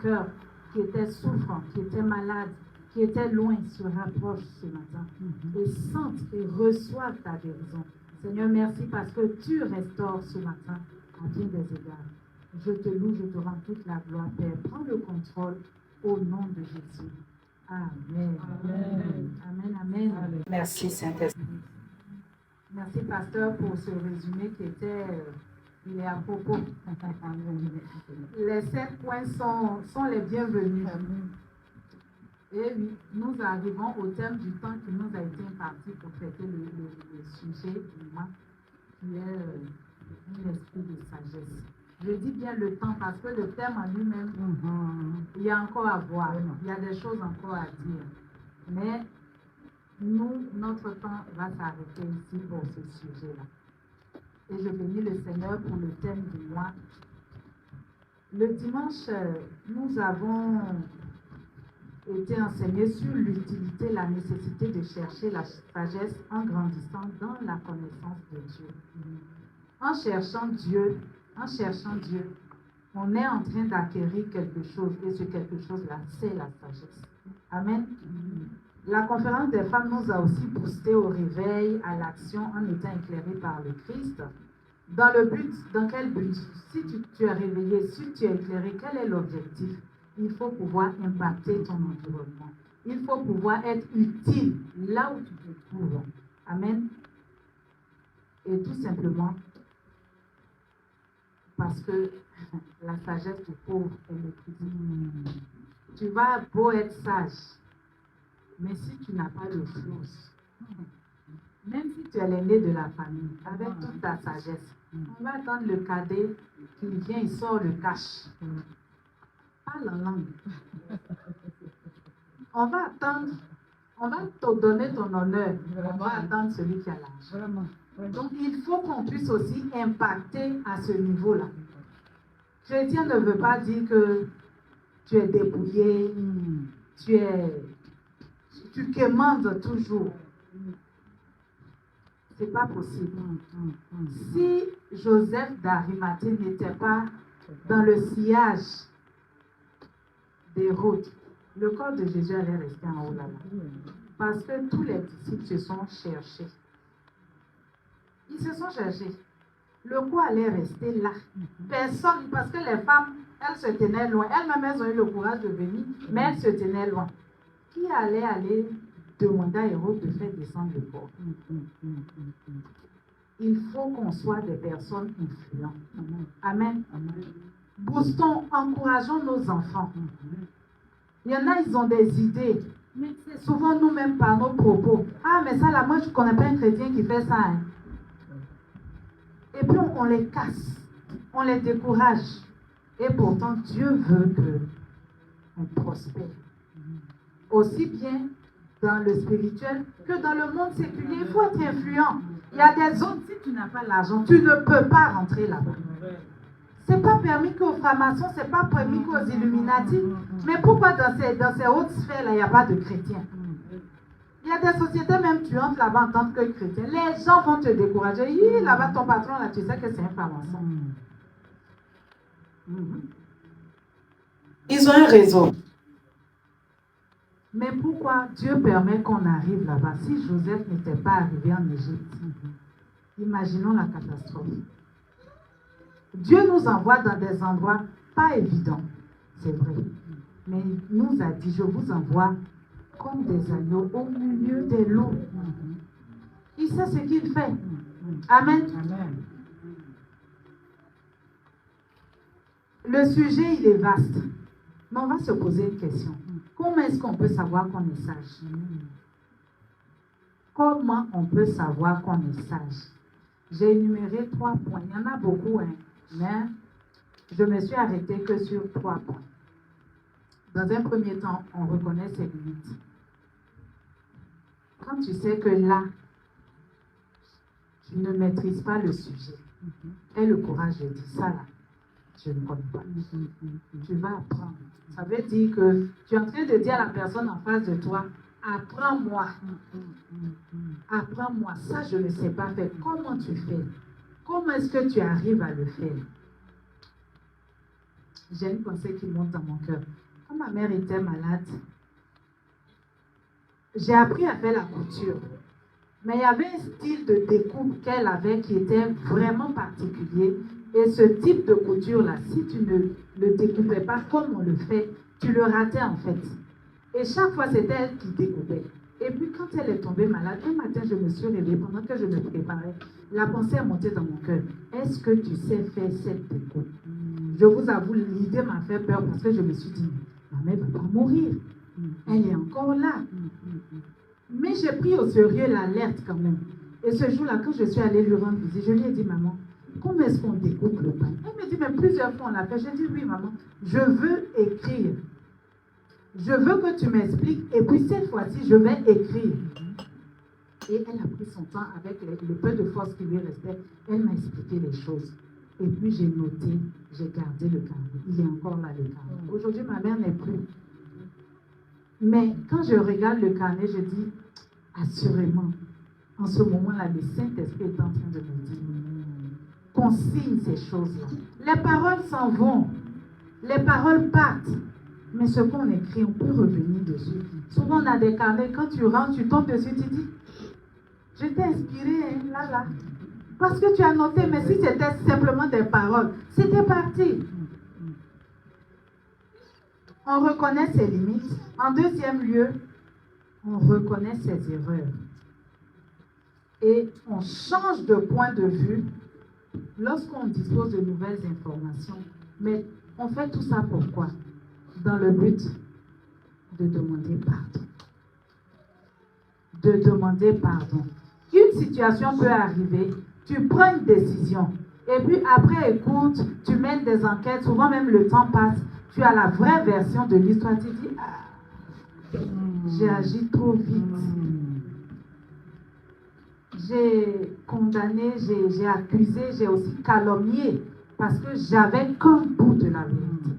cœurs qui étaient souffrants, qui étaient malades, qui étaient loin, se rapprochent ce matin et sentent et reçoivent ta guérison. Seigneur, merci parce que tu restaures ce matin à bien des égards. Je te loue, je te rends toute la gloire, Père. Prends le contrôle au nom de Jésus. Amen. Amen. Amen. Amen. Amen. Merci, Saint-Esprit. Merci, pasteur, pour ce résumé qui était... il est à propos. Les 7 points sont les bienvenus. Et nous arrivons au thème du temps qui nous a été imparti pour traiter le sujet du mois, qui est l'esprit de sagesse. Je dis bien le temps parce que le thème en lui-même, il y a encore à voir, il y a des choses encore à dire. Mais nous, notre temps va s'arrêter ici pour ce sujet-là. Et je bénis le Seigneur pour le thème du mois. Le dimanche, nous avons été enseignés sur l'utilité, la nécessité de chercher la sagesse en grandissant dans la connaissance de Dieu. En cherchant Dieu, on est en train d'acquérir quelque chose et ce quelque chose-là, c'est la sagesse. Amen. La conférence des femmes nous a aussi boosté au réveil, à l'action, en étant éclairés par le Christ. Dans quel but? Si tu es réveillé, si tu es éclairé, quel est l'objectif? Il faut pouvoir impacter ton environnement. Il faut pouvoir être utile là où tu te trouves. Amen. Et tout simplement, parce que la sagesse du pauvre est méprisée. Tu vas beau être sage, mais si tu n'as pas de choses, même si tu es l'aîné de la famille, avec toute ta sagesse, on va attendre le cadet qui vient, il sort le cash. Parle en langue. On va te donner ton honneur. On va attendre celui qui a l'argent. Donc, il faut qu'on puisse aussi impacter à ce niveau-là. Chrétien ne veut pas dire que tu es dépouillé, tu quémandes toujours. C'est pas possible. Si Joseph d'Arimathée n'était pas dans le sillage d'Hérode, le corps de Jésus allait rester en haut là-bas. Parce que tous les disciples se sont cherchés. Ils se sont cherchés. Le corps allait rester là. Personne, parce que les femmes, elles se tenaient loin. Elles-mêmes, elles ont eu le courage de venir, mais elles se tenaient loin. Qui allait aller demander à Hérode de faire descendre le corps? Il faut qu'on soit des personnes influentes. Amen. Boostons, encourageons nos enfants. Il y en a, ils ont des idées. Mais c'est souvent nous-mêmes par nos propos. Ah, mais ça là, moi je ne connais pas un chrétien qui fait ça. Hein. Et puis on les casse, on les décourage. Et pourtant, Dieu veut qu'on prospère. Aussi bien dans le spirituel que dans le monde séculier. Il faut être influent. Il y a des zones, si tu n'as pas l'argent, tu ne peux pas rentrer là-bas. Ce n'est pas permis qu'aux francs-maçons, ce n'est pas permis qu'aux Illuminati. Mais pourquoi dans ces hautes sphères-là, il n'y a pas de chrétiens? Il y a des sociétés, même tu entres là-bas en tant que chrétien, les gens vont te décourager. Là-bas, ton patron, là, tu sais que c'est un franc-maçon. Ils ont un réseau. Mais pourquoi Dieu permet qu'on arrive là-bas? Si Joseph n'était pas arrivé en Égypte, imaginons la catastrophe. Dieu nous envoie dans des endroits pas évidents, c'est vrai. Mais il nous a dit, je vous envoie comme des agneaux au milieu des loups. Il sait ce qu'il fait. Amen. Amen. Le sujet, il est vaste. Mais on va se poser une question. Comment est-ce qu'on peut savoir qu'on est sage? Comment on peut savoir qu'on est sage? J'ai énuméré 3 points. Il y en a beaucoup, hein, mais je me suis arrêtée que sur 3 points. Dans un premier temps, on reconnaît ses limites. Quand tu sais que là, tu ne maîtrises pas le sujet, aie le courage de dire ça là, je ne connais pas. Tu vas apprendre. Ça veut dire que tu es en train de dire à la personne en face de toi, apprends-moi. Apprends-moi. Ça, je ne sais pas faire. Comment tu fais? Comment est-ce que tu arrives à le faire? j'ai une pensée qui monte dans mon cœur. Quand ma mère était malade, j'ai appris à faire la couture. Mais il y avait un style de découpe qu'elle avait qui était vraiment particulier. Et ce type de couture-là, si tu ne le découpais pas comme on le fait, tu le ratais en fait. Et chaque fois, c'était elle qui découpait. Et puis quand elle est tombée malade, un matin, je me suis réveillée pendant que je me préparais. La pensée est montée dans mon cœur. Est-ce que tu sais faire cette découpe? Je vous avoue, l'idée m'a fait peur parce que je me suis dit, ma mère ne va pas mourir. Elle est encore là. Mais j'ai pris au sérieux l'alerte quand même. Et ce jour-là, quand je suis allée lui rendre visite, je lui ai dit, maman, comment est-ce qu'on découpe le pain? Elle me dit, mais plusieurs fois on l'a fait. J'ai dit, oui, maman, je veux écrire. Je veux que tu m'expliques. Et puis cette fois-ci, je vais écrire. Et elle a pris son temps avec le peu de force qui lui restait. Elle m'a expliqué les choses. Et puis j'ai noté, j'ai gardé le carnet. Il est encore là, le carnet. Aujourd'hui, ma mère n'est plus. Mais quand je regarde le carnet, je dis, assurément, en ce moment-là, le Saint-Esprit est en train de me dire, qu'on signe ces choses-là. Les paroles s'en vont, les paroles partent, mais ce qu'on écrit, on peut revenir dessus. Souvent, on a des carnets, quand tu rentres, tu tombes dessus, tu dis, je t'ai inspiré, hein, là. Parce que tu as noté, mais si c'était simplement des paroles, c'était parti. On reconnaît ses limites. En deuxième lieu, on reconnaît ses erreurs. Et on change de point de vue lorsqu'on dispose de nouvelles informations. Mais on fait tout ça pourquoi? Dans le but de demander pardon. De demander pardon. Une situation peut arriver, tu prends une décision. Et puis après, écoute, tu mènes des enquêtes, souvent même le temps passe. Tu as la vraie version de l'histoire, tu dis, ah, j'ai agi trop vite. J'ai condamné, j'ai accusé, j'ai aussi calomnié, parce que j'avais qu'un bout de la vérité.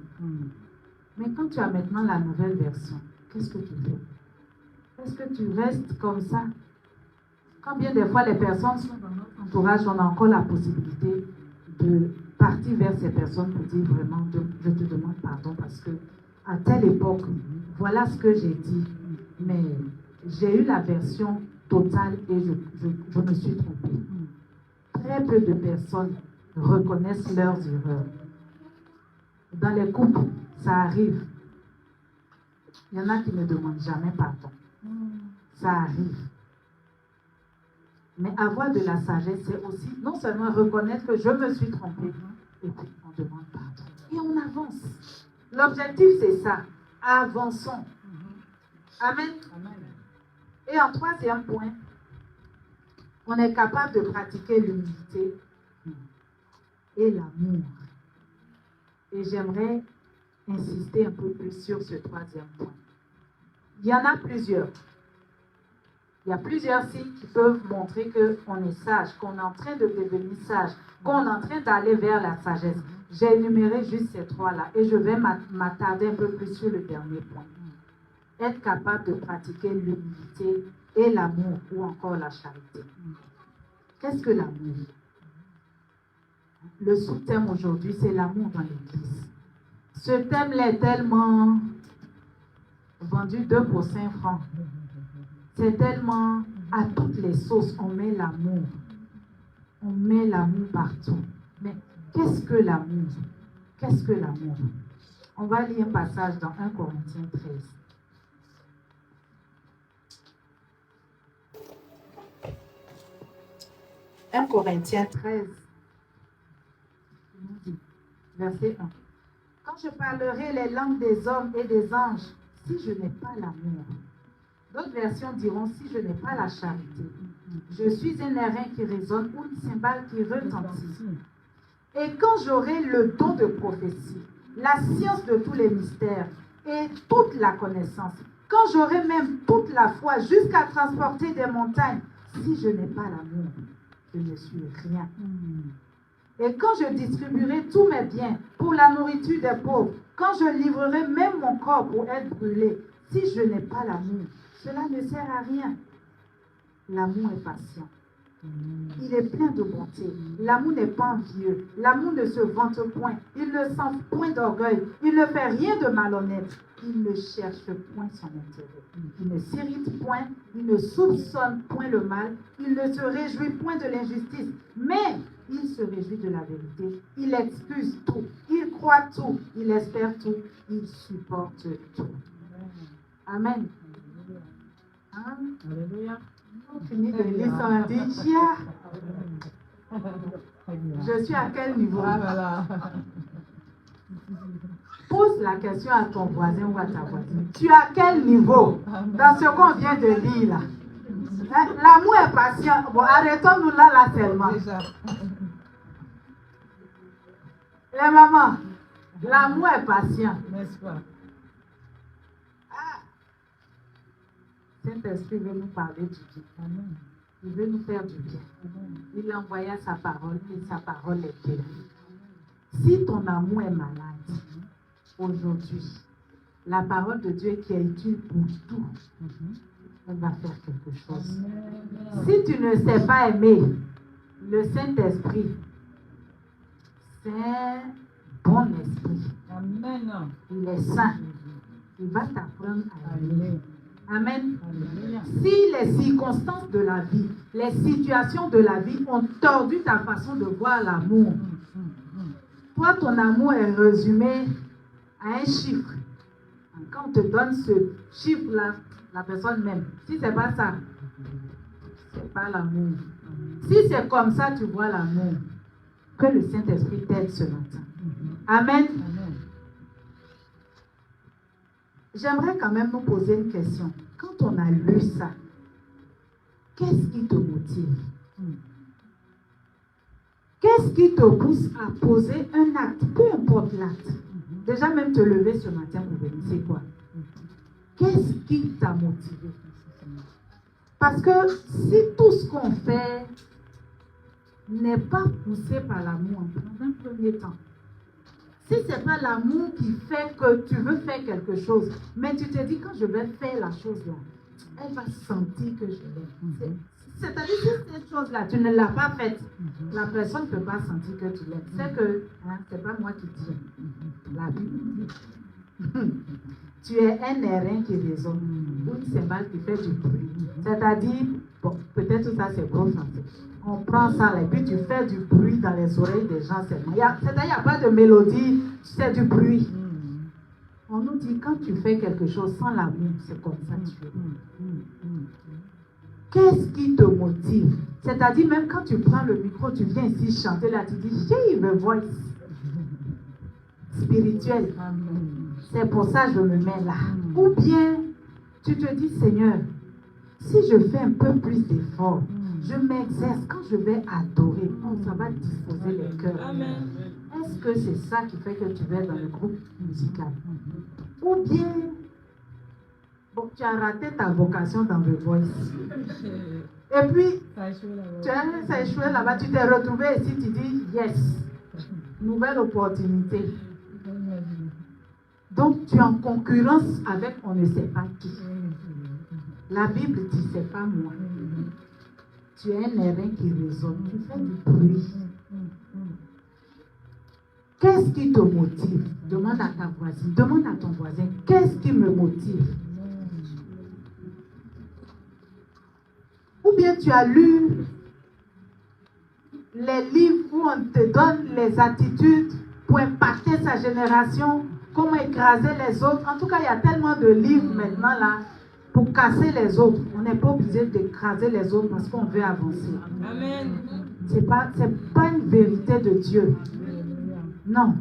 Mais quand tu as maintenant la nouvelle version, qu'est-ce que tu fais? Est-ce que tu restes comme ça? Combien de fois les personnes sont dans notre entourage, on a encore la possibilité de partir vers ces personnes pour dire vraiment, je te demande pardon parce que à telle époque, voilà ce que j'ai dit, mais j'ai eu la version totale et je me suis trompée. Très peu de personnes reconnaissent leurs erreurs. Dans les couples, ça arrive. Il y en a qui ne demandent jamais pardon. Ça arrive. Mais avoir de la sagesse, c'est aussi non seulement reconnaître que je me suis trompée, et puis on demande pardon. Et on avance. L'objectif, c'est ça. Avançons. Amen. Et en troisième point, on est capable de pratiquer l'humilité et l'amour. Et j'aimerais insister un peu plus sur ce troisième point. Il y en a plusieurs. Il y a plusieurs signes qui peuvent montrer qu'on est sage, qu'on est en train de devenir sage, qu'on est en train d'aller vers la sagesse. J'ai énuméré juste ces trois-là et je vais m'attarder un peu plus sur le dernier point. Être capable de pratiquer l'humilité et l'amour ou encore la charité. Qu'est-ce que l'amour? Le sous-thème aujourd'hui, c'est l'amour dans l'Église. Ce thème-là est tellement vendu 2 pour 5 francs. C'est tellement à toutes les sauces, on met l'amour. On met l'amour partout. Mais qu'est-ce que l'amour? Qu'est-ce que l'amour? On va lire un passage dans 1 Corinthiens 13. 1 Corinthiens 13, verset 1. Quand je parlerai les langues des hommes et des anges, si je n'ai pas l'amour. D'autres versions diront, si je n'ai pas la charité, je suis un airain qui résonne ou une cymbale qui retentit. Et quand j'aurai le don de prophétie, la science de tous les mystères et toute la connaissance, quand j'aurai même toute la foi jusqu'à transporter des montagnes, si je n'ai pas l'amour, je ne suis rien. Et quand je distribuerai tous mes biens pour la nourriture des pauvres, quand je livrerai même mon corps pour être brûlé, si je n'ai pas l'amour, cela ne sert à rien. L'amour est patient. Il est plein de bonté. L'amour n'est pas envieux. L'amour ne se vante point. Il ne sent point d'orgueil. Il ne fait rien de malhonnête. Il ne cherche point son intérêt. Il ne s'irrite point. Il ne soupçonne point le mal. Il ne se réjouit point de l'injustice. Mais il se réjouit de la vérité. Il excuse tout. Il croit tout. Il espère tout. Il supporte tout. Amen. Hein? Alléluia. On finit de lire ça, on dit, Chia, je suis à quel niveau? Ah, voilà. Pose la question à ton voisin ou à ta voisine. Tu es à quel niveau dans ce qu'on vient de lire là? Hein? L'amour est patient. Bon, arrêtons-nous là seulement. Déjà. Les mamans, l'amour est patient. N'est-ce pas? Saint-Esprit veut nous parler du bien. Amen. Il veut nous faire du bien. Amen. Il envoya sa parole et sa parole est bien. Si ton amour est malade, aujourd'hui, la parole de Dieu qui est utile pour tout, elle va faire quelque chose. Amen. Si tu ne sais pas aimer, le Saint-Esprit, c'est un bon esprit. Amen. Il est saint. Il va t'apprendre à aimer. Amen. Amen. Alléluia. Si les circonstances de la vie, les situations de la vie ont tordu ta façon de voir l'amour, toi, ton amour est résumé à un chiffre. Quand on te donne ce chiffre-là, la personne même, si ce n'est pas ça, ce n'est pas l'amour. Si c'est comme ça, tu vois l'amour, que le Saint-Esprit t'aide ce matin. Amen. Amen. J'aimerais quand même nous poser une question. Quand on a lu ça, qu'est-ce qui te motive? Qu'est-ce qui te pousse à poser un acte, peu importe l'acte? Déjà même te lever ce matin pour venir, c'est quoi? Qu'est-ce qui t'a motivé? Parce que si tout ce qu'on fait n'est pas poussé par l'amour dans un premier temps, si ce n'est pas l'amour qui fait que tu veux faire quelque chose, mais tu te dis quand je vais faire la chose là, elle va sentir que je l'aime. C'est-à-dire que cette chose-là, tu ne l'as pas faite, la personne ne peut pas sentir que tu l'aimes. C'est que, c'est pas moi qui dis, la Bible dit. Tu es un airain qui résonne, ou une cymbale qui fait du bruit. C'est-à-dire, bon, peut-être ça c'est gros français. On prend ça là, et puis tu fais du bruit dans les oreilles des gens seulement. C'est-à-dire, il n'y a pas de mélodie, c'est du bruit. On nous dit, quand tu fais quelque chose sans l'amour, c'est comme ça que tu es. Qu'est-ce qui te motive? C'est-à-dire, même quand tu prends le micro, tu viens ici chanter là, tu dis, j'ai une voix spirituelle. C'est pour ça que je me mets là. Ou bien, tu te dis, Seigneur, si je fais un peu plus d'efforts, je m'exerce, quand je vais adorer, ça va disposer les cœurs. Amen. Est-ce que c'est ça qui fait que tu vas dans le groupe musical? Ou bien, bon, tu as raté ta vocation dans le voice. Et puis, tu as échoué là-bas, tu t'es retrouvé ici, tu dis, yes, nouvelle opportunité. Donc, tu es en concurrence avec on ne sait pas qui. La Bible dit, c'est pas moi. Tu es un airain qui résonne, tu fais du bruit. Qu'est-ce qui te motive? Demande à ta voisine, demande à ton voisin, qu'est-ce qui me motive? Ou bien tu as lu les livres où on te donne les attitudes pour impacter sa génération, comment écraser les autres. En tout cas, il y a tellement de livres maintenant là pour casser les autres. On n'est pas obligé d'écraser les autres parce qu'on veut avancer. Amen. C'est pas une vérité de Dieu. Non.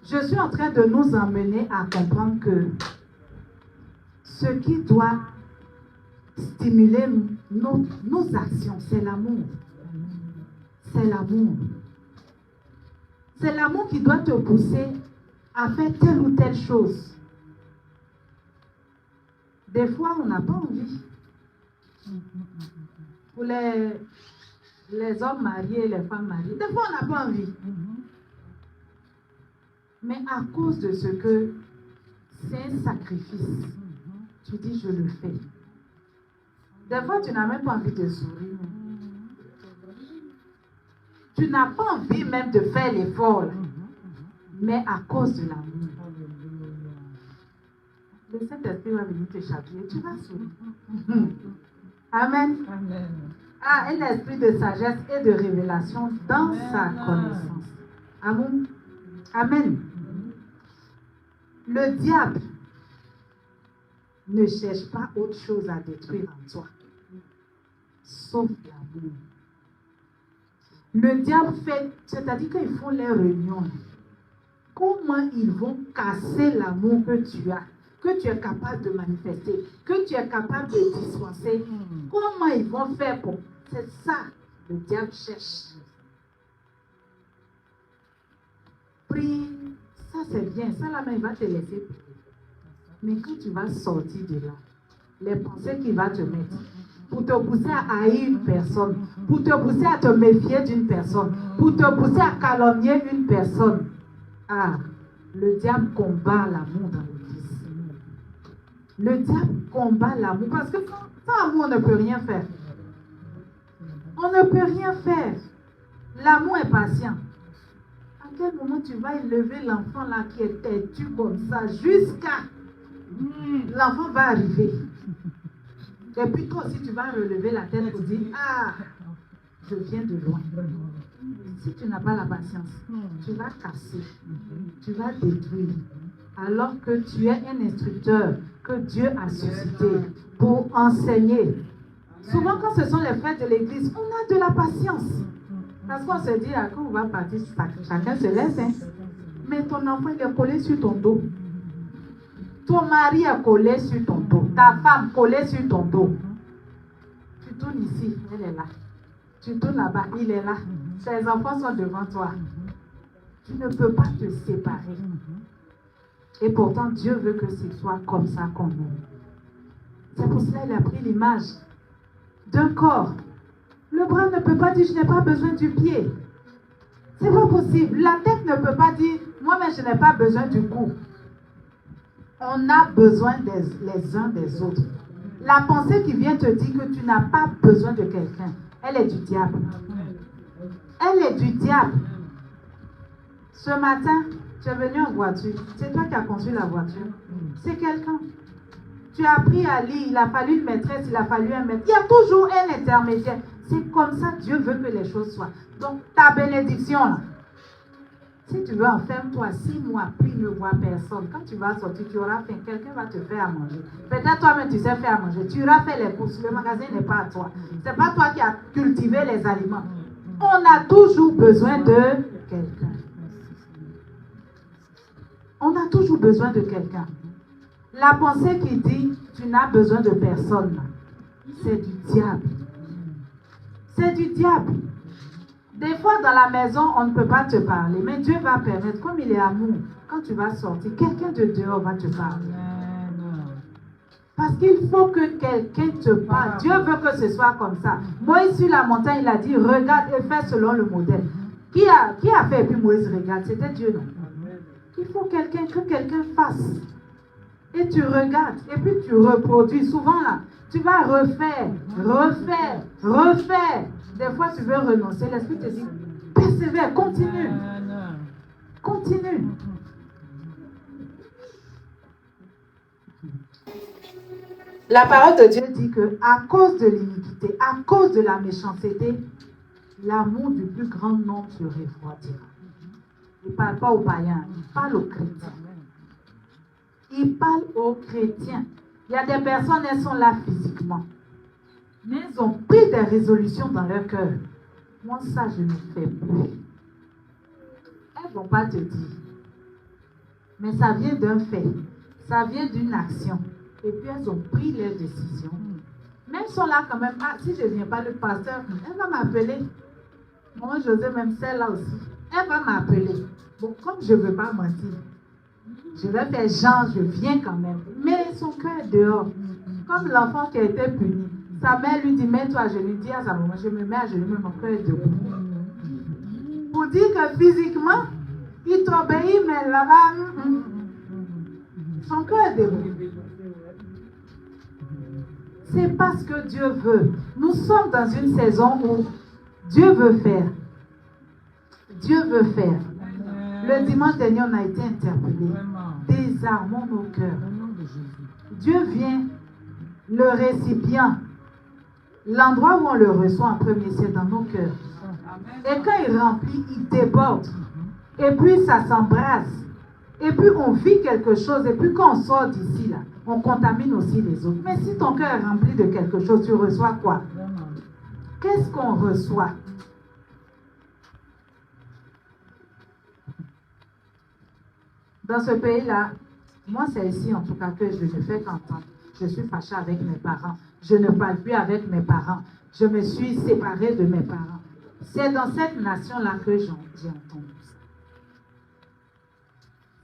Je suis en train de nous emmener à comprendre que ce qui doit stimuler nos actions, c'est l'amour. C'est l'amour. C'est l'amour qui doit te pousser à faire telle ou telle chose. Des fois, on n'a pas envie. Pour les hommes mariés et les femmes mariées, des fois, on n'a pas envie. Mais à cause de ce que c'est un sacrifice, tu dis, je le fais. Des fois, tu n'as même pas envie de sourire. Tu n'as pas envie même de faire l'effort. Mais à cause de l'amour. Le Saint-Esprit va venir te chatouiller. Tu vas sourire. Amen. Amen. Ah, un esprit de sagesse et de révélation dans sa connaissance. Amen. Amen. Le diable ne cherche pas autre chose à détruire en toi, sauf l'amour. Le diable fait, c'est-à-dire qu'ils font les réunions. Comment ils vont casser l'amour que tu es capable de manifester, que tu es capable de dispenser? Comment ils vont faire pour... C'est ça, le diable cherche. Prie, ça c'est bien, ça là, il va te laisser prier. Mais quand tu vas sortir de là, les pensées qu'il va te mettre, pour te pousser à haïr une personne, pour te pousser à te méfier d'une personne, pour te pousser à calomnier une personne, ah, le diable combat l'amour dans l'église. Le diable combat l'amour parce que sans amour, on ne peut rien faire. On ne peut rien faire. L'amour est patient. À quel moment tu vas élever l'enfant là qui est têtu comme ça jusqu'à... L'enfant va arriver. Et puis toi aussi tu vas relever la tête pour dire, ah, je viens de loin. Si tu n'as pas la patience, tu vas casser, tu vas détruire. Alors que tu es un instructeur que Dieu a suscité pour enseigner. Souvent quand ce sont les frères de l'église, on a de la patience. Parce qu'on se dit, ah, quand on va partir, chacun se laisse. Hein. Mais ton enfant il est collé sur ton dos. Ton mari est collé sur ton dos. Ta femme collée sur ton dos. Tu tournes ici, elle est là. Tu tournes là-bas, il est là. Tes enfants sont devant toi. Tu ne peux pas te séparer. Et pourtant, Dieu veut que ce soit comme ça qu'on aime. C'est pour cela qu'il a pris l'image d'un corps. Le bras ne peut pas dire, je n'ai pas besoin du pied. C'est pas possible. La tête ne peut pas dire, moi-même, je n'ai pas besoin du cou. On a besoin les uns des autres. La pensée qui vient te dire que tu n'as pas besoin de quelqu'un, elle est du diable. Elle est du diable. Ce matin, tu es venu en voiture. C'est toi qui as conduit la voiture. C'est quelqu'un. Tu as appris à lire. Il a fallu une maîtresse, il a fallu un maître. Il y a toujours un intermédiaire. C'est comme ça Dieu veut que les choses soient. Donc, ta bénédiction, là, si tu veux, enferme-toi 6 mois, puis ne vois personne. Quand tu vas sortir, tu auras faim. Quelqu'un va te faire à manger. Peut-être toi-même, tu sais faire à manger. Tu auras fait les courses. Le magasin n'est pas à toi. Ce n'est pas toi qui as cultivé les aliments. On a toujours besoin de quelqu'un. On a toujours besoin de quelqu'un. La pensée qui dit, tu n'as besoin de personne, c'est du diable. C'est du diable. Des fois, dans la maison, on ne peut pas te parler, mais Dieu va permettre, comme il est amour, quand tu vas sortir, quelqu'un de dehors va te parler. Parce qu'il faut que quelqu'un te parle. Dieu veut que ce soit comme ça. Moïse sur la montagne, il a dit, regarde et fais selon le modèle. Qui a fait et puis Moïse regarde? C'était Dieu, non? Il faut que quelqu'un fasse. Et tu regardes, et puis tu reproduis. Souvent là, tu vas refaire. Des fois, tu veux renoncer. L'Esprit te dit, persévère, continue. Continue. La parole de Dieu dit que à cause de l'iniquité, à cause de la méchanceté, l'amour du plus grand nombre se refroidira. Il ne parle pas aux païens, il parle aux chrétiens. Il parle aux chrétiens. Il y a des personnes, elles sont là physiquement. Mais elles ont pris des résolutions dans leur cœur. Moi, ça, je ne fais plus. Elles ne vont pas te dire. Mais ça vient d'un fait. Ça vient d'une action. Et puis, elles ont pris leurs décisions. Mais elles sont là quand même. Ah, si je ne viens pas, le pasteur, elle va m'appeler. Moi, José, même celle-là aussi. Elle va m'appeler. Bon, comme je ne veux pas mentir, je vais faire genre, je viens quand même. Mais son cœur est dehors. Comme l'enfant qui a été puni. Sa mère lui dit, mets-toi à genoux. Dit à sa maman, je me mets à genoux, mais mon cœur est debout. Pour dire que physiquement, il t'obéit, mais là-bas, son cœur est debout. C'est pas ce que Dieu veut. Nous sommes dans une saison où Dieu veut faire. Dieu veut faire. Le dimanche dernier, on a été interpellés. Désarmons nos cœurs. Dieu vient, le récipient, l'endroit où on le reçoit en premier, c'est dans nos cœurs. Et quand il remplit, il déborde. Et puis ça s'embrase. Et puis on vit quelque chose. Et puis quand on sort d'ici, là, on contamine aussi les autres. Mais si ton cœur est rempli de quelque chose, tu reçois quoi? Qu'est-ce qu'on reçoit? Dans ce pays-là, moi c'est ici en tout cas que je ne fais qu'entendre. Je suis fâchée avec mes parents. Je ne parle plus avec mes parents. Je me suis séparée de mes parents. C'est dans cette nation-là que j'ai entendu ça.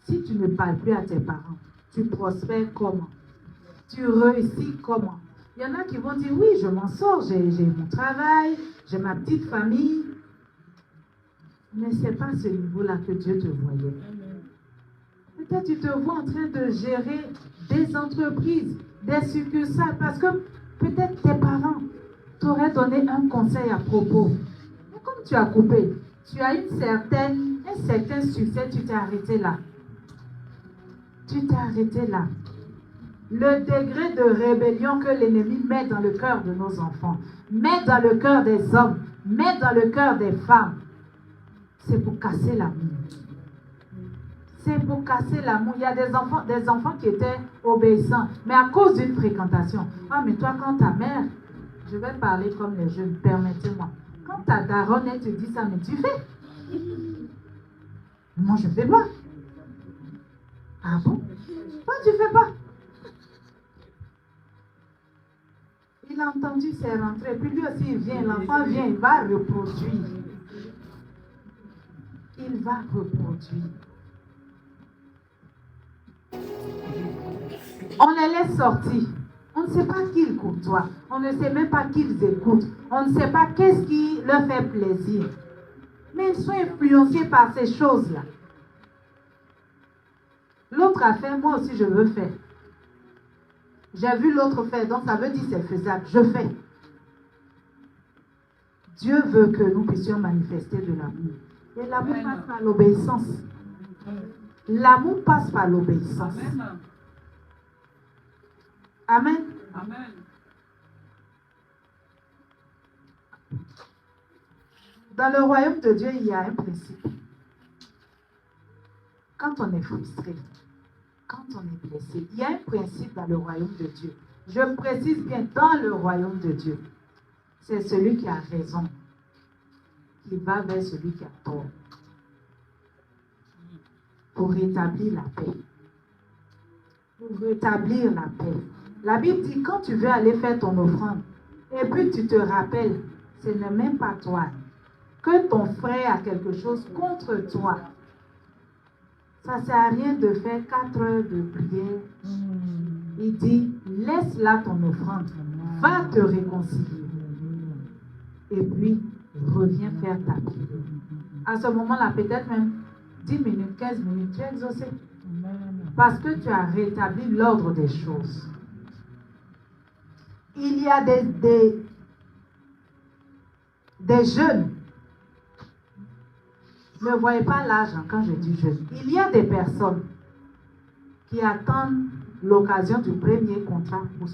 Si tu ne parles plus à tes parents, tu prospères comment? Tu réussis comment? Il y en a qui vont dire, oui, je m'en sors, j'ai mon travail, j'ai ma petite famille. Mais ce n'est pas à ce niveau-là que Dieu te voyait. Peut-être tu te vois en train de gérer des entreprises, des succursales, parce que peut-être tes parents t'auraient donné un conseil à propos. Mais comme tu as coupé, tu as un certain succès, tu t'es arrêté là. Tu t'es arrêté là. Le degré de rébellion que l'ennemi met dans le cœur de nos enfants, met dans le cœur des hommes, met dans le cœur des femmes, c'est pour casser l'amour. C'est pour casser l'amour. Il y a des enfants qui étaient obéissants, mais à cause d'une fréquentation. Ah, mais toi, quand ta mère, je vais parler comme les jeunes, permettez-moi. Quand ta daronne, elle te dit ça, mais tu fais. Moi, je ne fais pas. Ah bon? Toi, tu ne fais pas. Il a entendu, c'est rentré. Puis lui aussi, il vient. L'enfant vient, il va reproduire. Il va reproduire. On les laisse sortir. On ne sait pas qui ils côtoient. On ne sait même pas qui ils écoutent. On ne sait pas qu'est-ce qui leur fait plaisir. Mais ils sont influencés par ces choses-là. L'autre a fait, moi aussi je veux faire. J'ai vu l'autre faire, donc ça veut dire c'est faisable. Je fais. Dieu veut que nous puissions manifester de l'amour. Et l'amour passe par l'obéissance. L'amour passe par l'obéissance. Amen. Amen. Dans le royaume de Dieu, il y a un principe. Quand on est frustré, quand on est blessé, il y a un principe dans le royaume de Dieu. Je précise bien, dans le royaume de Dieu, c'est celui qui a raison qui va vers celui qui a tort pour rétablir la paix. Pour rétablir la paix. La Bible dit, quand tu veux aller faire ton offrande, et puis tu te rappelles, ce n'est même pas toi, que ton frère a quelque chose contre toi. Ça ne sert à rien de faire 4 heures de prière. Il dit, laisse là ton offrande, va te réconcilier. Et puis, reviens faire ta prière. À ce moment-là, peut-être même 10 minutes, 15 minutes, tu es exaucé. Parce que tu as rétabli l'ordre des choses. Il y a des jeunes. Ne voyez pas l'âge quand je dis jeune. Il y a des personnes qui attendent l'occasion du premier contrat pour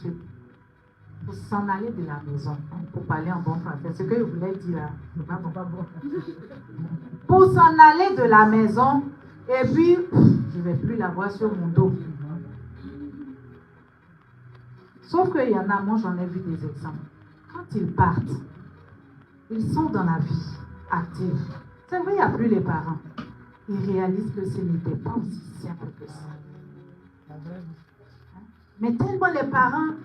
s'en aller de la maison. Pour parler en bon français. Ce que je voulais dire là, c'est pas bon. Pour s'en aller de la maison, et puis, je ne vais plus la voir sur mon dos. Sauf qu'il y en a, moi j'en ai vu des exemples. Quand ils partent, ils sont dans la vie active. C'est vrai, il n'y a plus les parents. Ils réalisent que ce n'était pas aussi simple que ça. Mais tellement les parents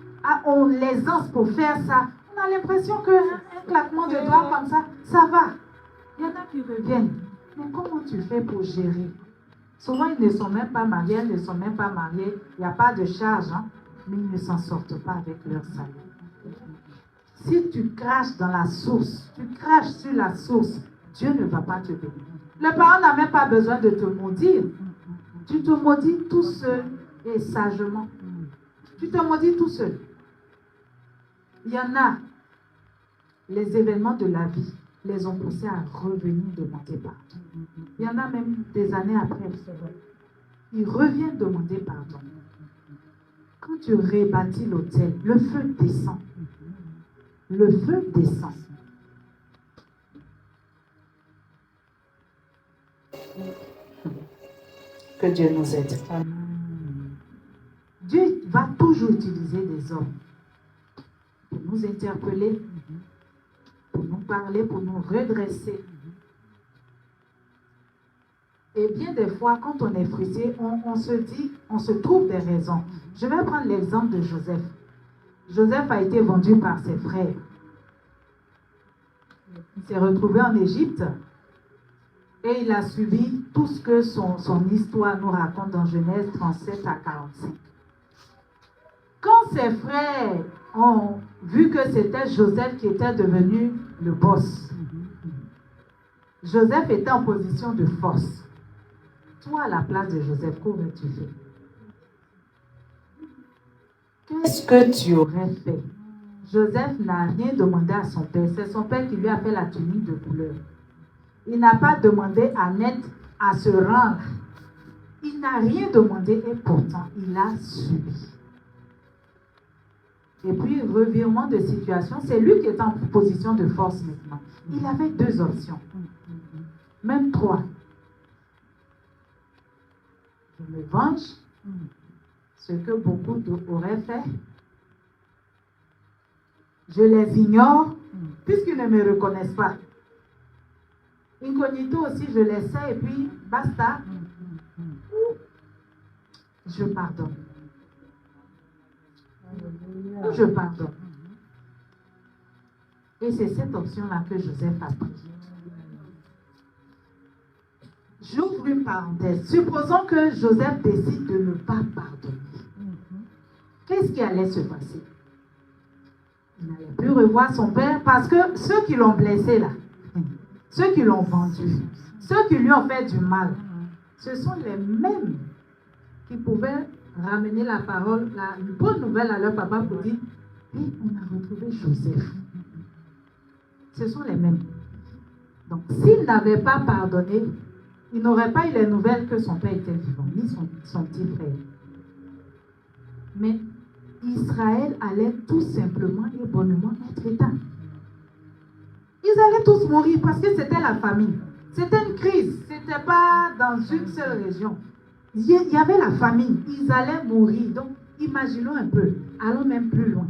ont l'aisance pour faire ça, on a l'impression qu'un claquement de doigts comme ça va. Il y en a qui reviennent. Mais comment tu fais pour gérer? Souvent, ils ne sont même pas mariés, elles ne sont même pas mariées. Il n'y a pas de charge, hein? Mais ils ne s'en sortent pas avec leur salaire. Si tu craches dans la source, tu craches sur la source, Dieu ne va pas te bénir. Le parent n'a même pas besoin de te maudire. Tu te maudis tout seul et sagement. Tu te maudis tout seul. Il y en a, les événements de la vie les ont poussés à revenir demander pardon. Il y en a même des années après, ils reviennent demander pardon. Quand tu rebâtis l'autel, le feu descend. Le feu descend. Que Dieu nous aide. Dieu va toujours utiliser des hommes pour nous interpeller, pour nous parler, pour nous redresser. Et bien des fois, quand on est frustré, on se dit, on se trouve des raisons. Je vais prendre l'exemple de Joseph. Joseph a été vendu par ses frères. Il s'est retrouvé en Égypte et il a suivi tout ce que son histoire nous raconte dans Genèse 37 à 45. Quand ses frères ont vu que c'était Joseph qui était devenu le boss, Joseph était en position de force. Toi, à la place de Joseph, qu'aurais-tu fait? Qu'est-ce que tu aurais fait? Joseph n'a rien demandé à son père. C'est son père qui lui a fait la tunique de couleur. Il n'a pas demandé à Net à se rendre. Il n'a rien demandé et pourtant, il a subi. Et puis, revirement de situation, c'est lui qui est en position de force maintenant. Il avait deux options, même trois. Je me venge, ce que beaucoup auraient fait. Je les ignore, puisqu'ils ne me reconnaissent pas. Incognito aussi, je les sais, et puis basta. Ou je pardonne. Ou je pardonne. Et c'est cette option-là que Joseph a prise. J'ouvre une parenthèse. Supposons que Joseph décide de ne pas pardonner. Qu'est-ce qui allait se passer? Il n'allait plus revoir son père parce que ceux qui l'ont blessé là, ceux qui l'ont vendu, ceux qui lui ont fait du mal, ce sont les mêmes qui pouvaient ramener la parole, une bonne nouvelle à leur papa pour dire, hey, on a retrouvé Joseph. Ce sont les mêmes. Donc, s'il n'avait pas pardonné, il n'aurait pas eu les nouvelles que son père était vivant, ni son petit frère. Mais Israël allait tout simplement et bonnement être éteint. Ils allaient tous mourir parce que c'était la famine. C'était une crise. Ce n'était pas dans une seule région. Il y avait la famine. Ils allaient mourir. Donc, imaginons un peu. Allons même plus loin.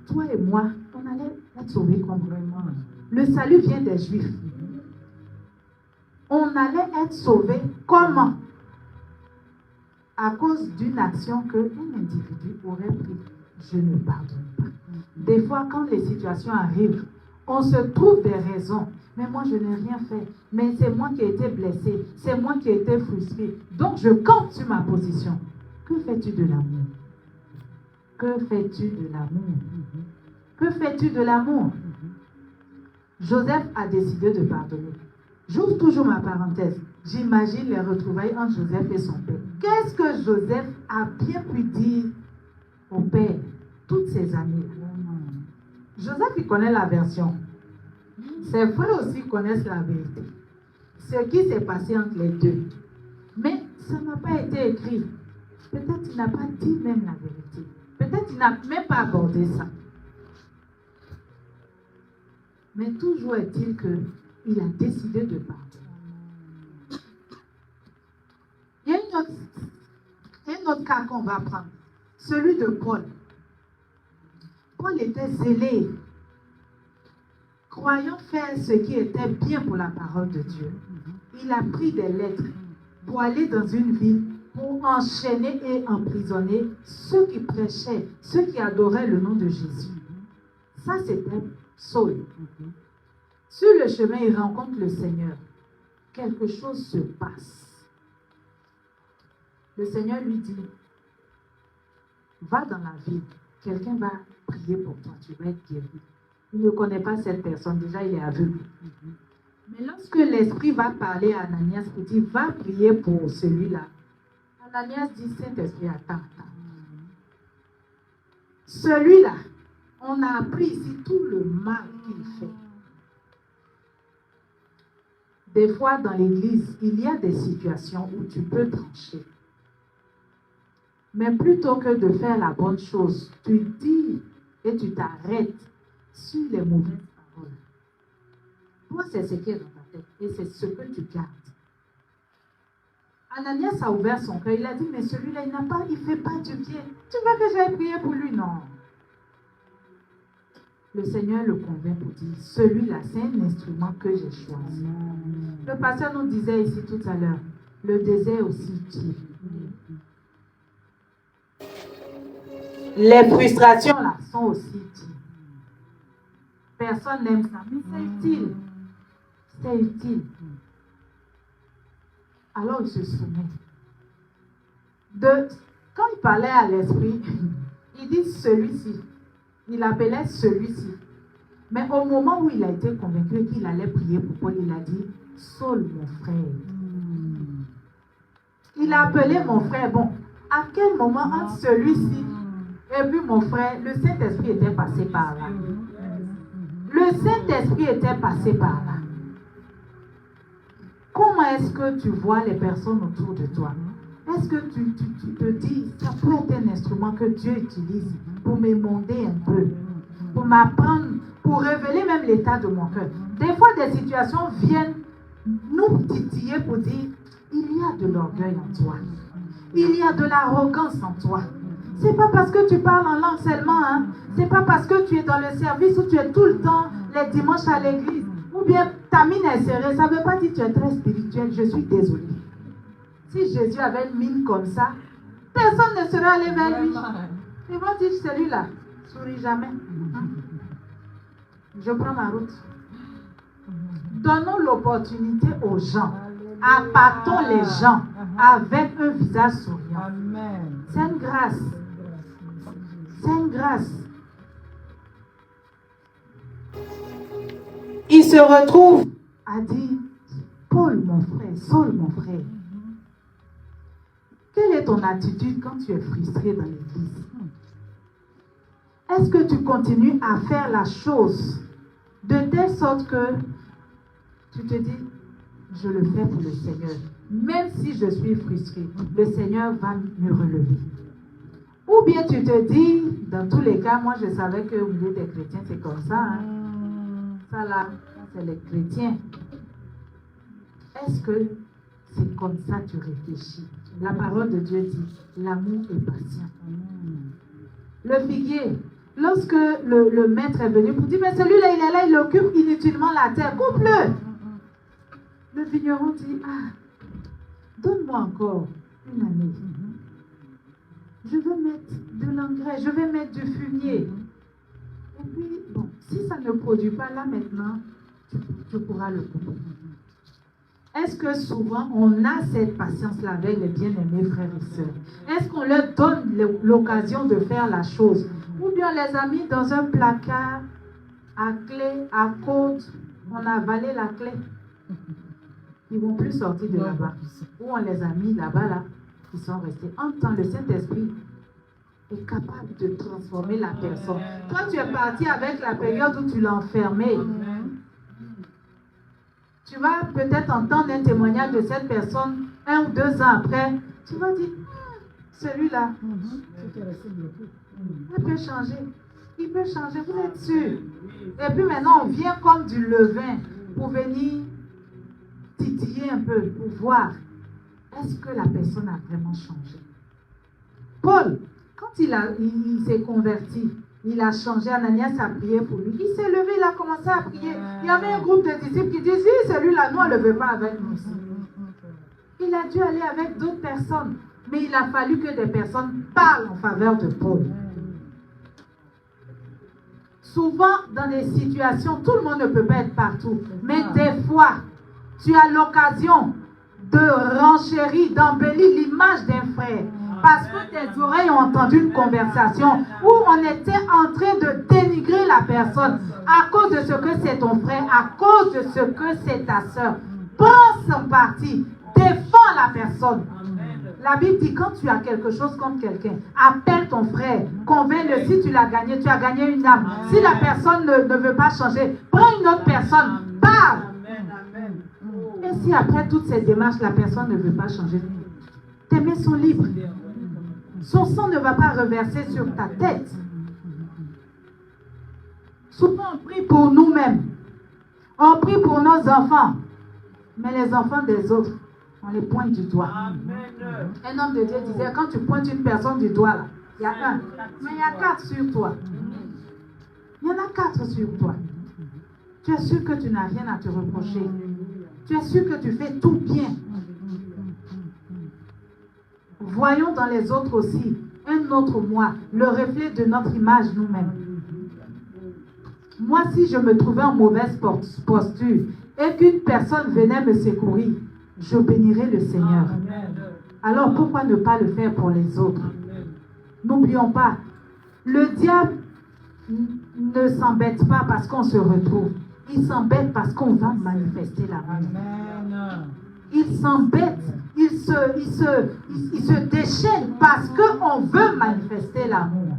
Toi et moi, on allait être sauvés complètement. Le salut vient des Juifs. On allait être sauvés comment? À cause d'une action qu'un individu aurait prise. Je ne pardonne pas. Des fois, quand les situations arrivent, on se trouve des raisons. Mais moi, je n'ai rien fait. Mais c'est moi qui ai été blessé. C'est moi qui ai été frustré. Donc, je campe sur ma position. Que fais-tu de l'amour? Que fais-tu de l'amour? Que fais-tu de l'amour? Joseph a décidé de pardonner. J'ouvre toujours ma parenthèse. J'imagine les retrouvailles entre Joseph et son père. Qu'est-ce que Joseph a bien pu dire au père toutes ces années? Joseph, il connaît la version. Ses frères aussi connaissent la vérité. Ce qui s'est passé entre les deux. Mais ça n'a pas été écrit. Peut-être qu'il n'a pas dit même la vérité. Peut-être qu'il n'a même pas abordé ça. Mais toujours est-il qu'il a décidé de pardonner. Il y a un autre cas qu'on va prendre. Celui de Paul. Paul était zélé, croyant faire ce qui était bien pour la parole de Dieu. Il a pris des lettres pour aller dans une ville, pour enchaîner et emprisonner ceux qui prêchaient, ceux qui adoraient le nom de Jésus. Ça, c'était Saul. Sur le chemin, il rencontre le Seigneur. Quelque chose se passe. Le Seigneur lui dit, va dans la ville, quelqu'un va prier pour toi, tu vas être guéri. Il ne connaît pas cette personne, déjà il est aveugle. Mais lorsque l'Esprit va parler à Ananias pour dire, va prier pour celui-là, Ananias dit, Saint-Esprit, attends. Celui-là, On a appris ici tout le mal qu'il fait. Des fois, dans l'église, il y a des situations où tu peux trancher. Mais plutôt que de faire la bonne chose, tu dis et tu t'arrêtes sur les mauvaises paroles. Toi, c'est ce qui est dans ta tête et c'est ce que tu gardes. Ananias a ouvert son cœur. Il a dit, mais celui-là, il ne fait pas du bien. Tu veux que j'aille prier pour lui? Non. Le Seigneur le convainc pour dire, celui-là, c'est un instrument que j'ai choisi. Le pasteur nous disait ici tout à l'heure, le désert aussi utile. Les frustrations là sont aussi utiles. Personne n'aime ça, mais c'est utile. C'est utile. Alors il se soumet. Quand il parlait à l'esprit, il dit celui-ci. Il appelait celui-ci. Mais au moment où il a été convaincu qu'il allait prier pour Paul, il a dit Saul, mon frère. Il a appelé mon frère. Bon, à quel moment entre celui-ci et puis mon frère, le Saint-Esprit était passé par là. Le Saint-Esprit était passé par là. Comment est-ce que tu vois les personnes autour de toi? Est-ce que tu te dis, ça peut être un instrument que Dieu utilise pour m'émonder un peu, pour m'apprendre, pour révéler même l'état de mon cœur. Des fois, des situations viennent nous titiller pour dire, il y a de l'orgueil en toi. Il y a de l'arrogance en toi. C'est pas parce que tu parles en langue seulement, hein. C'est pas parce que tu es dans le service où tu es tout le temps, les dimanches à l'église, ou bien ta mine est serrée, ça ne veut pas dire que tu es très spirituel, je suis désolée. Si Jésus avait une mine comme ça, personne ne serait allé vers lui. Ils vont dire, celui-là, souris jamais. Je prends ma route. Donnons l'opportunité aux gens. Appâtons les gens avec un visage souriant. C'est une grâce. C'est une grâce. Il se retrouve à dire, Paul, mon frère, Saul, mon frère. Quelle est ton attitude quand tu es frustré dans l'église? Est-ce que tu continues à faire la chose de telle sorte que tu te dis, je le fais pour le Seigneur. Même si je suis frustré, le Seigneur va me relever. Ou bien tu te dis, dans tous les cas, moi je savais qu'au milieu des chrétiens, c'est comme ça. Hein? Ça là, c'est les chrétiens. Est-ce que c'est comme ça que tu réfléchis? La parole de Dieu dit, l'amour est patient. Le figuier, lorsque le maître est venu pour dire, mais celui-là, il est là, il occupe inutilement la terre, coupe-le. Le vigneron dit, donne-moi encore une année. Je veux mettre de l'engrais, je vais mettre du fumier. Et puis, bon, si ça ne produit pas là maintenant, tu pourras le couper. Est-ce que souvent on a cette patience-là avec les bien-aimés frères et sœurs? Est-ce qu'on leur donne l'occasion de faire la chose? Ou bien les a mis dans un placard à clé, à code, on a avalé la clé. Ils ne vont plus sortir de là-bas. Ou on les a mis là-bas, là, ils sont restés. En temps, le Saint-Esprit est capable de transformer la personne. Toi, tu es parti avec la période où tu l'as enfermé. Tu vas peut-être entendre un témoignage de cette personne 1 ou 2 ans après. Tu vas dire, celui-là, il peut changer. Il peut changer, vous êtes sûr. Et puis maintenant, on vient comme du levain pour venir titiller un peu, pour voir est-ce que la personne a vraiment changé. Paul, quand il s'est converti, il a changé, Ananias a prié pour lui. Il s'est levé, il a commencé à prier. Il y avait un groupe de disciples qui disaient, si celui-là, nous, on ne le veut pas avec nous aussi. Il a dû aller avec d'autres personnes. Mais il a fallu que des personnes parlent en faveur de Paul. Souvent, dans des situations, tout le monde ne peut pas être partout. Mais des fois, tu as l'occasion de renchérir, d'embellir l'image d'un frère. Parce que tes oreilles ont entendu une conversation où on était en train de dénigrer la personne à cause de ce que c'est ton frère, à cause de ce que c'est ta soeur. Prends son parti, défends la personne. La Bible dit, quand tu as quelque chose contre quelqu'un, appelle ton frère, convainc-le. Si tu l'as gagné, tu as gagné une âme. Si la personne ne veut pas changer, prends une autre personne, parle. Et si après toutes ces démarches, la personne ne veut pas changer, tes mains sont libres. Son sang ne va pas reverser sur ta tête. Souvent, on prie pour nous-mêmes. On prie pour nos enfants. Mais les enfants des autres, on les pointe du doigt. Un homme de Dieu disait, quand tu pointes une personne du doigt, là, il y a un. Mais il y a 4 sur toi. Il y en a 4 sur toi. Tu es sûr que tu n'as rien à te reprocher. Tu es sûr que tu fais tout bien. Voyons dans les autres aussi un autre moi, le reflet de notre image nous-mêmes. Moi, si je me trouvais en mauvaise posture et qu'une personne venait me secourir, je bénirais le Seigneur. Alors pourquoi ne pas le faire pour les autres? N'oublions pas, le diable ne s'embête pas parce qu'on se retrouve. Il s'embête parce qu'on va manifester l'amour. Il s'embête, il se déchaîne parce qu'on veut manifester l'amour.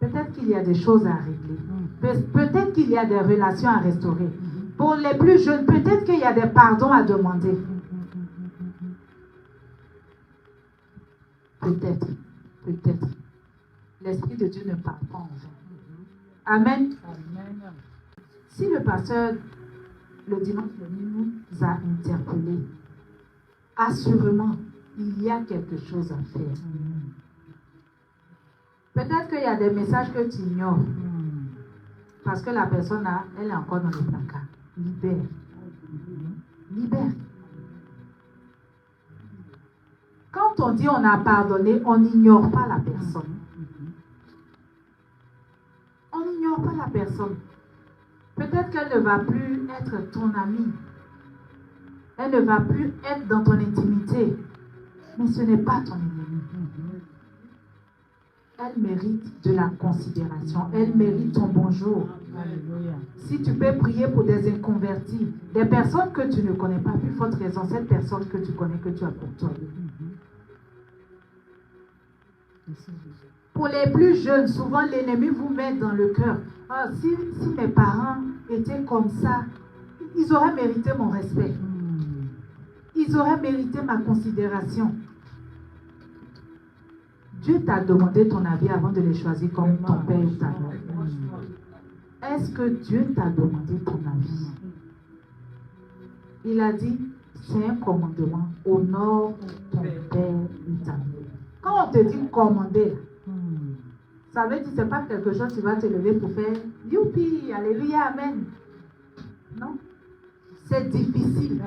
Peut-être qu'il y a des choses à régler. Peut-être qu'il y a des relations à restaurer. Pour les plus jeunes, peut-être qu'il y a des pardons à demander. Peut-être. L'Esprit de Dieu ne parle pas en vain. Amen. Si le pasteur, le dimanche dernier, nous a interpellés, assurément, il y a quelque chose à faire. Peut-être qu'il y a des messages que tu ignores. Parce que la personne, elle est encore dans le placard. Libère. Quand on dit on a pardonné, on n'ignore pas la personne. On n'ignore pas la personne. Peut-être qu'elle ne va plus être ton amie. Elle ne va plus être dans ton intimité. Mais ce n'est pas ton ennemi. Elle mérite de la considération. Elle mérite ton bonjour. Alléluia. Si tu peux prier pour des inconvertis, des personnes que tu ne connais pas, plus forte raison, cette personne que tu connais, que tu as côtoyée. Pour les plus jeunes, souvent l'ennemi vous met dans le cœur. Ah, si mes parents étaient comme ça, ils auraient mérité mon respect. Ils auraient mérité ma considération. Dieu t'a demandé ton avis avant de les choisir comme ton père ou ta mère. Est-ce que Dieu t'a demandé ton avis? Il a dit, c'est un commandement. Honore ton père ou ta mère. Quand on te dit commander, ça veut dire que ce n'est pas quelque chose que tu vas te lever pour faire youpi, alléluia, amen. Non. C'est difficile.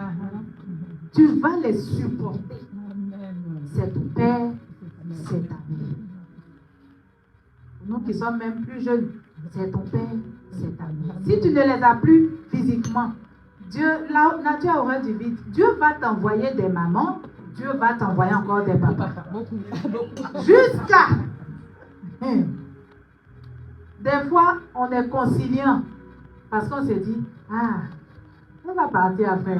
Tu vas les supporter. C'est ton père, c'est ta mère. Nous qui sommes même plus jeunes, c'est ton père, c'est ta mère. Si tu ne les as plus physiquement, Dieu, la nature a horreur du vide. Dieu va t'envoyer des mamans, Dieu va t'envoyer encore des papas. Jusqu'à... Des fois, on est conciliant parce qu'on se dit, on va partir après.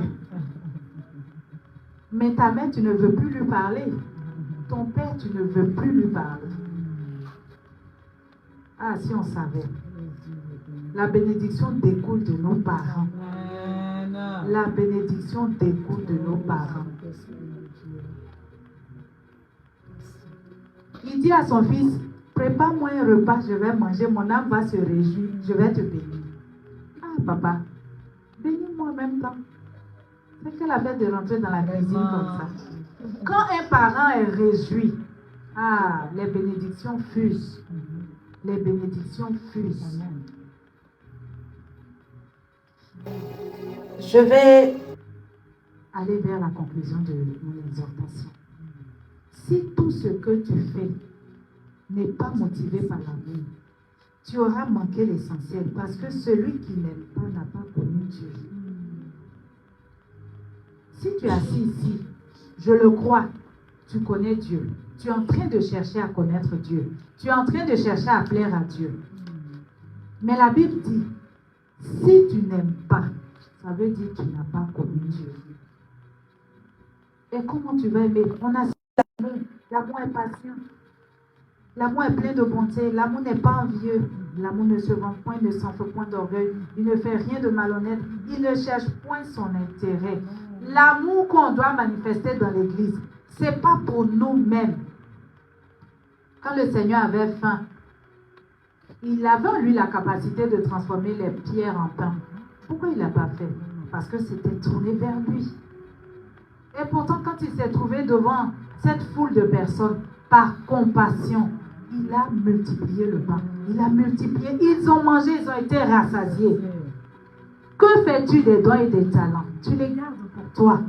Mais ta mère, tu ne veux plus lui parler. Ton père, tu ne veux plus lui parler. Ah, si on savait. La bénédiction découle de nos parents. La bénédiction découle de nos parents. Il dit à son fils, prépare-moi un repas, je vais manger, mon âme va se réjouir, je vais te bénir. Ah, papa, bénis-moi en même temps. C'est qu'elle a fait de rentrer dans la cuisine comme ça. Quand un parent est réjoui, les bénédictions fusent. Les bénédictions fusent. Je vais aller vers la conclusion de mon exhortation. Si tout ce que tu fais n'est pas motivé par l'amour, tu auras manqué l'essentiel parce que celui qui n'aime pas n'a pas connu Dieu. Si tu es assis ici, je le crois, tu connais Dieu. Tu es en train de chercher à connaître Dieu. Tu es en train de chercher à plaire à Dieu. Mais la Bible dit, si tu n'aimes pas, ça veut dire que tu n'as pas connu Dieu. Et comment tu vas aimer? On a l'amour. L'amour est patient. L'amour est plein de bonté. L'amour n'est pas envieux. L'amour ne se vend point, ne s'enfle point d'orgueil. Il ne fait rien de malhonnête. Il ne cherche point son intérêt. L'amour qu'on doit manifester dans l'église, ce n'est pas pour nous-mêmes. Quand le Seigneur avait faim, il avait en lui la capacité de transformer les pierres en pain. Pourquoi il ne l'a pas fait? Parce que c'était tourné vers lui. Et pourtant, quand il s'est trouvé devant cette foule de personnes, par compassion, il a multiplié le pain. Il a multiplié. Ils ont mangé, ils ont été rassasiés. Que fais-tu des dons et des talents? Tu les gardes pour toi.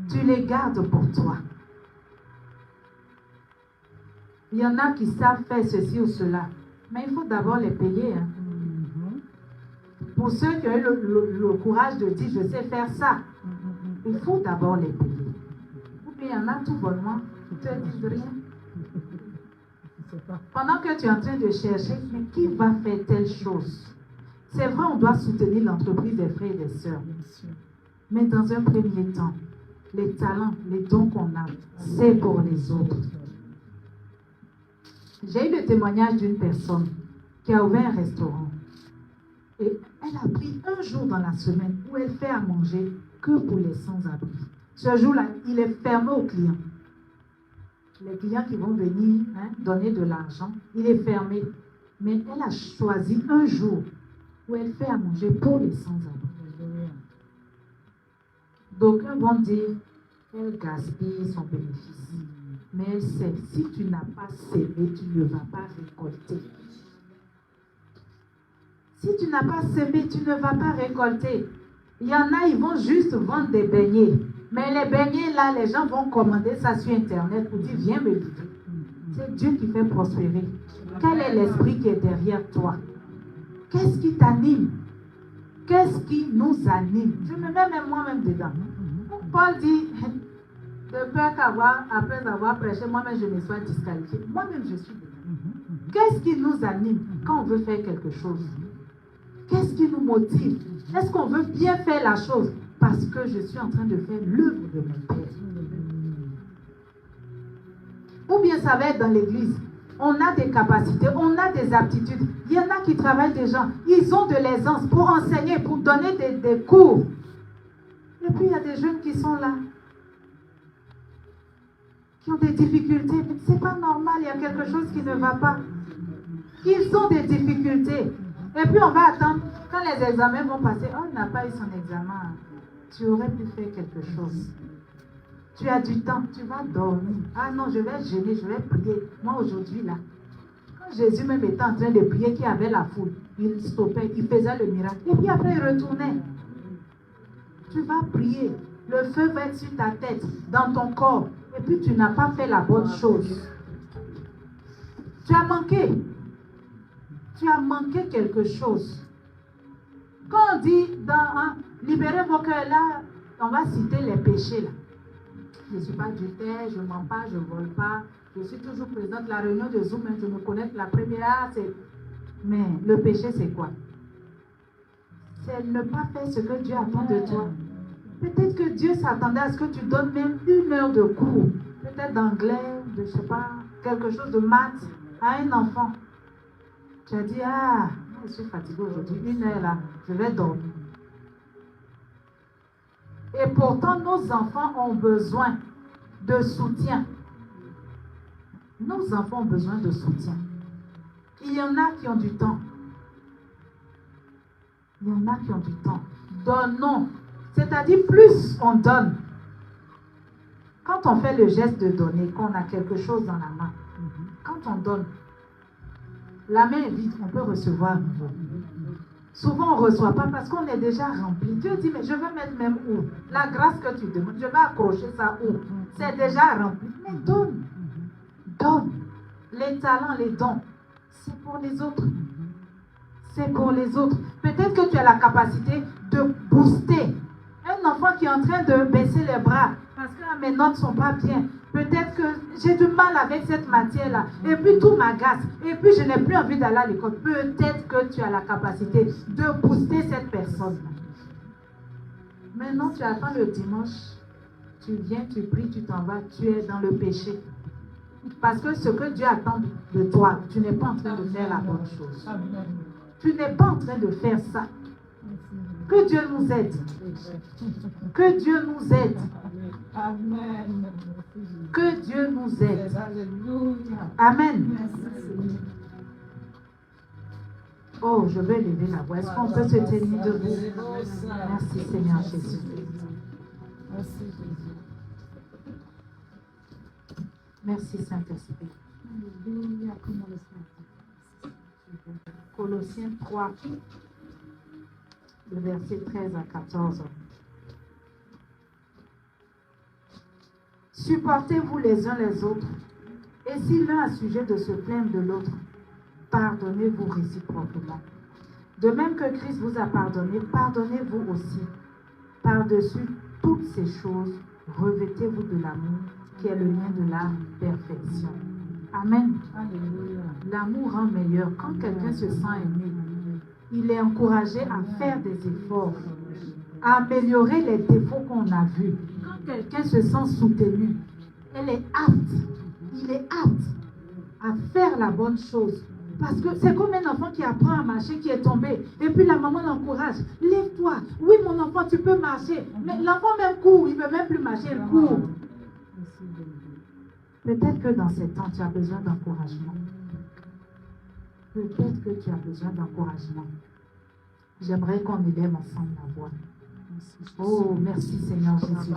Tu les gardes pour toi. Il y en a qui savent faire ceci ou cela. Mais il faut d'abord les payer. Hein. Pour ceux qui ont eu le courage de dire, je sais faire ça, il faut d'abord les payer. Ou bien il y en a tout bonnement qui ne te disent rien. Pendant que tu es en train de chercher, mais qui va faire telle chose? C'est vrai, on doit soutenir l'entreprise des frères et des sœurs. Mais dans un premier temps, les talents, les dons qu'on a, c'est pour les autres. J'ai eu le témoignage d'une personne qui a ouvert un restaurant. Et elle a pris un jour dans la semaine où elle fait à manger que pour les sans-abri. Ce jour-là, il est fermé aux clients. Les clients qui vont venir donner de l'argent, il est fermé. Mais elle a choisi un jour où elle fait à manger pour les sans-abri. D'aucuns vont dire qu'elle gaspille son bénéfice. Mais elle sait, si tu n'as pas sémé, tu ne vas pas récolter. Si tu n'as pas sémé, tu ne vas pas récolter. Il y en a, ils vont juste vendre des beignets. Mais les beignets, là, les gens vont commander ça sur Internet pour dire, viens me livrer. C'est Dieu qui fait prospérer. Quel est l'esprit qui est derrière toi? Qu'est-ce qui t'anime? Qu'est-ce qui nous anime? Je me mets même moi-même dedans. Paul dit, de peur qu'après avoir prêché, moi-même je me sois disqualifié. Moi-même je suis dedans. Qu'est-ce qui nous anime quand on veut faire quelque chose? Qu'est-ce qui nous motive? Est-ce qu'on veut bien faire la chose parce que je suis en train de faire l'œuvre de mon Père? Ou bien ça va être dans l'église. On a des capacités, on a des aptitudes. Il y en a qui travaillent des gens. Ils ont de l'aisance pour enseigner, pour donner des cours. Et puis il y a des jeunes qui sont là, qui ont des difficultés. Mais ce n'est pas normal, il y a quelque chose qui ne va pas. Ils ont des difficultés. Et puis on va attendre, quand les examens vont passer, oh, il n'a pas eu son examen. Tu aurais pu faire quelque chose. Tu as du temps, tu vas dormir. Ah non, je vais jeûner, je vais prier. Moi aujourd'hui là, quand Jésus même était en train de prier, qui avait la foule, il stoppait, il faisait le miracle. Et puis après il retournait. Tu vas prier. Le feu va être sur ta tête, dans ton corps. Et puis tu n'as pas fait la bonne chose. Tu as manqué. Tu as manqué quelque chose. Quand on dit libérez vos cœurs là, on va citer les péchés là. Je ne suis pas adultère, je ne mens pas, je ne vole pas. Je suis toujours présente. La réunion de Zoom, je me connais la première. Mais le péché, c'est quoi? C'est ne pas faire ce que Dieu attend de toi. Peut-être que Dieu s'attendait à ce que tu donnes même 1 heure de cours. Peut-être d'anglais, je ne sais pas, quelque chose de maths à un enfant. Tu as dit, je suis fatiguée aujourd'hui, 1 heure là, je vais dormir. Et pourtant, nos enfants ont besoin de soutien. Nos enfants ont besoin de soutien. Il y en a qui ont du temps. Il y en a qui ont du temps. Donnons. C'est-à-dire, plus on donne. Quand on fait le geste de donner, qu'on a quelque chose dans la main, quand on donne, la main est vide, on peut recevoir à nouveau. Souvent, on ne reçoit pas parce qu'on est déjà rempli. Dieu dit, mais je vais mettre même où? La grâce que tu demandes, je vais accrocher ça où? C'est déjà rempli. Mais donne. Donne. Les talents, les dons, c'est pour les autres. C'est pour les autres. Peut-être que tu as la capacité de booster. Un enfant qui est en train de baisser les bras parce que mes notes ne sont pas bien. Peut-être que j'ai du mal avec cette matière-là. Et puis tout m'agace. Et puis je n'ai plus envie d'aller à l'école. Peut-être que tu as la capacité de booster cette personne. Maintenant tu attends le dimanche tu viens, tu pries, tu t'en vas, tu es dans le péché. Parce que ce que Dieu attend de toi, tu n'es pas en train de faire la bonne chose. Tu n'es pas en train de faire ça. Que Dieu nous aide. Que Dieu nous aide. Amen. Que Dieu nous aide. Alléluia. Amen. Merci. Oh, je vais lever la voix. Est-ce qu'on peut se tenir debout? Merci Seigneur Jésus. Merci Jésus. Merci Saint-Esprit. Alléluia. Comment le Saint-Esprit. Colossiens 3, le verset 13 à 14. Supportez-vous les uns les autres, et si l'un a sujet de se plaindre de l'autre, pardonnez-vous réciproquement. De même que Christ vous a pardonné, pardonnez-vous aussi. Par-dessus toutes ces choses, revêtez-vous de l'amour, qui est le lien de la perfection. Amen. Alléluia. L'amour rend meilleur. Quand quelqu'un se sent aimé, il est encouragé à faire des efforts, à améliorer les défauts qu'on a vus. Quand quelqu'un se sent soutenu, il est apte à faire la bonne chose. Parce que c'est comme un enfant qui apprend à marcher, qui est tombé. Et puis la maman l'encourage. Lève-toi. Oui, mon enfant, tu peux marcher. Mais l'enfant même court. Il ne veut même plus marcher, il court. Peut-être que dans ces temps, tu as besoin d'encouragement. Peut-être que tu as besoin d'encouragement. J'aimerais qu'on élève ensemble la voix. Oh, merci Seigneur Jésus.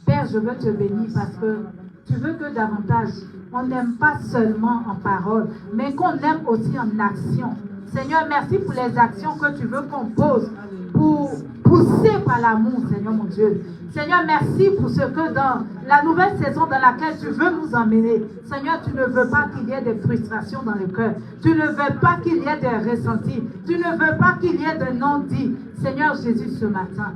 Père, je veux te bénir parce que tu veux que davantage, on n'aime pas seulement en parole, mais qu'on aime aussi en action. Seigneur, merci pour les actions que tu veux qu'on pose pour pousser par l'amour, Seigneur mon Dieu. Seigneur, merci pour ce que dans la nouvelle saison dans laquelle tu veux nous emmener, Seigneur, tu ne veux pas qu'il y ait des frustrations dans le cœur. Tu ne veux pas qu'il y ait des ressentis. Tu ne veux pas qu'il y ait de non-dits. Seigneur Jésus, ce matin,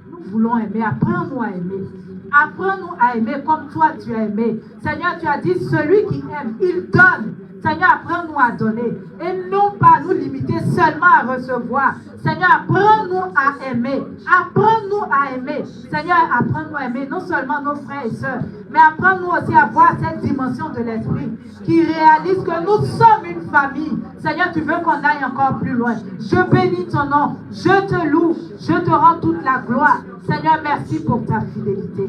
nous voulons aimer. Apprends-nous à aimer. Apprends-nous à aimer comme toi tu as aimé. Seigneur, tu as dit, celui qui aime, il donne. Seigneur, apprends-nous à donner. Et non pas nous limiter seulement à recevoir. Seigneur, apprends-nous à aimer. Apprends-nous à aimer. Seigneur, apprends-nous à aimer non seulement nos frères et sœurs, mais apprends-nous aussi à voir cette dimension de l'esprit qui réalise que nous sommes une famille. Seigneur, tu veux qu'on aille encore plus loin. Je bénis ton nom. Je te loue. Je te rends toute la gloire. Seigneur, merci pour ta fidélité.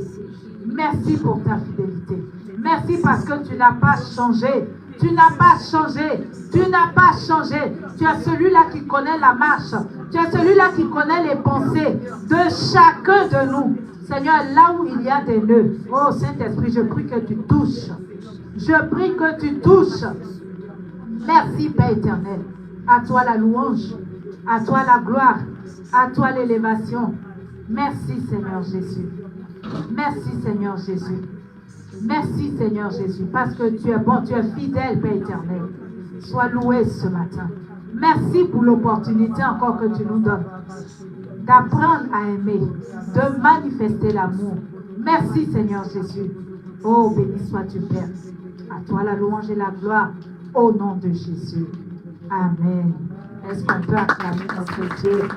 Merci pour ta fidélité. Merci parce que tu n'as pas changé. Tu n'as pas changé. Tu n'as pas changé. Tu es celui-là qui connaît la marche. Tu es celui-là qui connaît les pensées de chacun de nous. Seigneur, là où il y a des nœuds, oh Saint-Esprit, je prie que tu touches. Je prie que tu touches. Merci, Père éternel. À toi la louange. À toi la gloire. À toi l'élévation. Merci, Seigneur Jésus. Merci, Seigneur Jésus. Merci Seigneur Jésus, parce que tu es bon, tu es fidèle, Père éternel. Sois loué ce matin. Merci pour l'opportunité encore que tu nous donnes d'apprendre à aimer, de manifester l'amour. Merci Seigneur Jésus. Oh, béni sois-tu Père. À toi la louange et la gloire, au nom de Jésus. Amen. Est-ce qu'on peut acclamer notre Dieu?